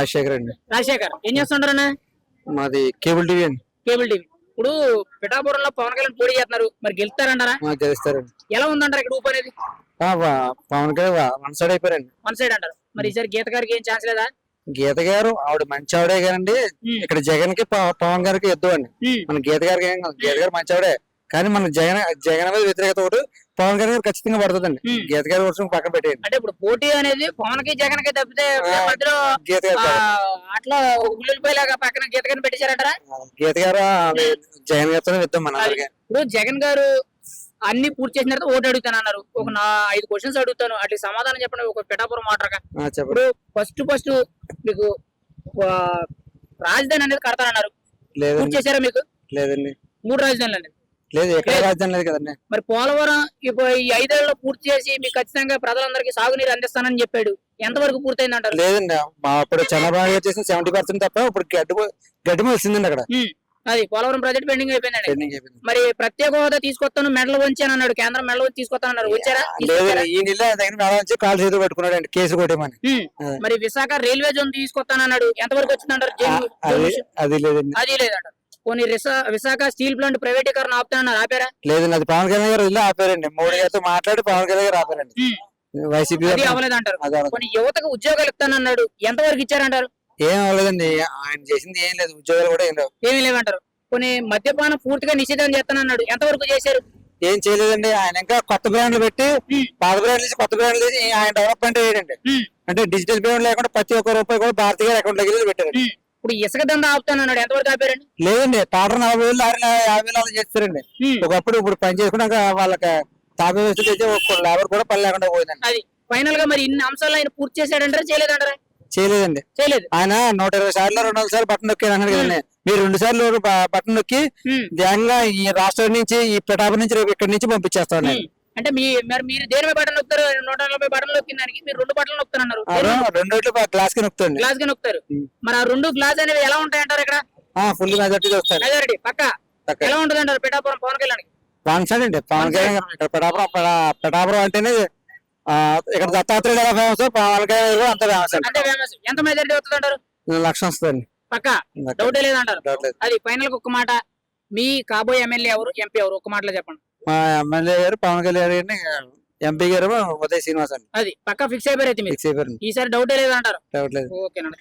రాజశేఖర్ అండి. రాజశేఖర్ ఏం చేస్తుంటారన్న? మాది కేబుల్ టీవీ అండి. Cable TV. ఇప్పుడు పిఠాపురంలో పవన్ కళ్యాణ్ పోటీ చేస్తున్నారు, మరి గెలుస్తారంటారా? గెలుస్తారండి. ఎలా ఉందంటారు ఇక్కడ ఊపు అనేది? పవన్ కళ్యాణ్ వన్ సైడ్ అయిపోయారండి. వన్ సైడ్ అంటారు. మరి ఈసారి గీత గారికి ఏం ఛాన్స్ లేదా? గీత గారు ఆవిడ మంచి ఆవిడే కానండి. ఇక్కడ జగన్ కి పవన్ గారికి యుద్ధం అండి. మన గీత గారికి ఏం కాదు, గీత గారు మంచి ఆవిడే కానీ మన జగన్ మీద వ్యతిరేకత ఒకటి పవన్ గారి ఖచ్చితంగా పడుతుందండి. గీత గారి వర్షం పక్కన పెట్టేయండి. అంటే ఇప్పుడు పోటీ అనేది పవన్ కి జగన్ కి తప్పితే మధ్యలో గీత గారు అట్లా ఉల్లిపోయేలాగా పక్కన గీత గారిని పెట్టేశారంటారా? గీత గారు జగన్ గారితో యుద్ధం మన అందరికీ. ఇప్పుడు జగన్ గారు అన్ని పూర్తి చేసిన తర్వాత ఓటు అడుగుతానన్నారు. ఒక 5 క్వశ్చన్స్ అడుగుతాను, అట్లా సమాధానం చెప్పండి. ఒక పిఠాపురం మాటగా ఇప్పుడు ఫస్ట్ మీకు రాజధాని అనేది కడతానన్నారు, పూర్తి చేశారా? మీకు లేదండి. 3 రాజధానులు అనేది లేదు, ఎక్కడ రాజధాని లేదు కదండి. మరి పోలవరం ఇప్పుడు ఈ 5 ఏళ్లలో పూర్తి చేసి మీకు ఖచ్చితంగా ప్రజలందరికీ సాగునీరు అందిస్తానని చెప్పాడు. ఎంతవరకు పూర్తయింది అంటారు? లేదండి, అప్పుడు చంద్రబాబు చేసిన 70% తప్ప ఇప్పుడు గడ్డి వచ్చిందండి అక్కడ. అది పోలవరం ప్రాజెక్ట్ పెండింగ్ అయిపోయిందండి. మరి ప్రత్యేక హోదా తీసుకొస్తాను, మెడలు వంచాను అన్నాడు. కేంద్రం మెడలు వచ్చి తీసుకొస్తానన్నారు, వచ్చారా? ఈ నెల కాలు చేతులు పెట్టుకున్నాడు కేసు కొట్టేమని. మరి విశాఖ రైల్వే జోన్ తీసుకొస్తానన్నాడు, ఎంతవరకు వచ్చిందంటారు? అది లేదండి. అది లేదంటారు. కొన్ని విశాఖ స్టీల్ ప్లాంట్ ప్రైవేటీకరణ ఆపుతానన్నారు, ఆపారా? లేదండి, అది పవన్ కళ్యాణ్ గారు ఇల్లు ఆపారండి. మోడీ గారితో మాట్లాడి పవన్ కళ్యాణ్ గారు ఆపారండి. వైసీపీ అవ్వలేదంటారు. కొన్ని యువతకు ఉద్యోగాలు ఇస్తానన్నాడు, ఎంతవరకు ఇచ్చారంటారు? ఏం అవ్వలేదండి, ఆయన చేసింది ఏం లేదు, ఉద్యోగాలు కూడా ఏమీ లేవంటారు. కొన్ని మద్యపానం పూర్తిగా నిషేధం చేస్తానన్నాడు, ఎంతవరకు చేశారు? ఏం చేయలేదండి. ఆయన ఇంకా కొత్త బ్రాండ్లు పెట్టి పాత బ్రాండ్లు తీసి కొత్త బ్రాండ్లు తీసి ఆయన డెవలప్మెంట్ అయ్యాడండి. అంటే డిజిటల్ పేమెంట్ లేకుండా ప్రతి ఒక్క రూపాయి కూడా భారతీయ అకౌంట్ దగ్గర పెట్టారు. ఇప్పుడు ఇసుక దందా ఆపుతానన్నాడు, ఎంతవరకు ఆపారండి? లేదండి, టాటర్ 40,000 50,000 చేస్తారండి. ఒకప్పుడు ఇప్పుడు పని చేసుకున్నాక వాళ్ళకి తాపీ వ్యవస్థ చేసి లేబర్ కూడా పని లేకుండా పోయిందండి. అది ఫైనల్ గా మరి ఇన్ని అంశాలు ఆయన పూర్తి చేశాడంటారా, చేయలేదంటారా? చేయలేదండి, చేయలేదు. ఆయన 120 సార్లు 200 సార్లు బట్టన్ నొక్కి అన్నాడు కదండి. మీరు 2 సార్లు బట్టన్ నొక్కి ధ్యానంగా ఈ రాష్ట్రం నుంచి ఈ పిఠాపురం నుంచి ఇక్కడి నుంచి పంపించేస్తాను. అంటే మీరు దేని బటన్ నొక్కుతారు? 140 బటన్లు నొక్కిన దానికి మీరు 2 బటన్లు నొక్కుతారన్నారు. 2 గ్లాస్ కి నొక్కుతారు. గ్లాస్ కి నొక్కుతారు. మరి ఆ 2 గ్లాస్ అనేవి ఎలా ఉంటాయంటారు? ఇక్కడ ఫుల్ మెజారిటీ వస్తారు. మెజారిటీ పక్క ఎలా ఉంటుంది అంటారు పిఠాపురం పవన్ కళ్యాణ్? వన్ సైడ్ అండి. పవన్ కళ్యాణ్ ఇక్కడ పిఠాపురం అంటేనే ఇక్కడ దత్తాత్రేయుడు ఎలా ఫేమస్, పవన్ కళ్యాణ్ అంత ఫేమస్ అండి. అంతే ఫేమస్. ఎంత మెజారిటీ వస్తుంది అంటారు? 1,00,000 వస్తుంది పక్క, డౌటే లేదంటారు. అది ఫైనల్ ఒక్క మాట, మీ కాబోయే ఎమ్మెల్యే ఎవరు, ఎంపీ ఎవరు, ఒక్క మాటలో చెప్పండి. మా ఎమ్మెల్యే గారు పవన్ కళ్యాణ్ గారిని, ఎంపీ గారు ఉదయ్ శ్రీనివాస్ అండి. అది పక్క ఫిక్స్ అయిపోయారు. అయితే మీరు ఈసారి డౌటే లేదంటారు? డౌట్ లేదు. ఓకేనండి.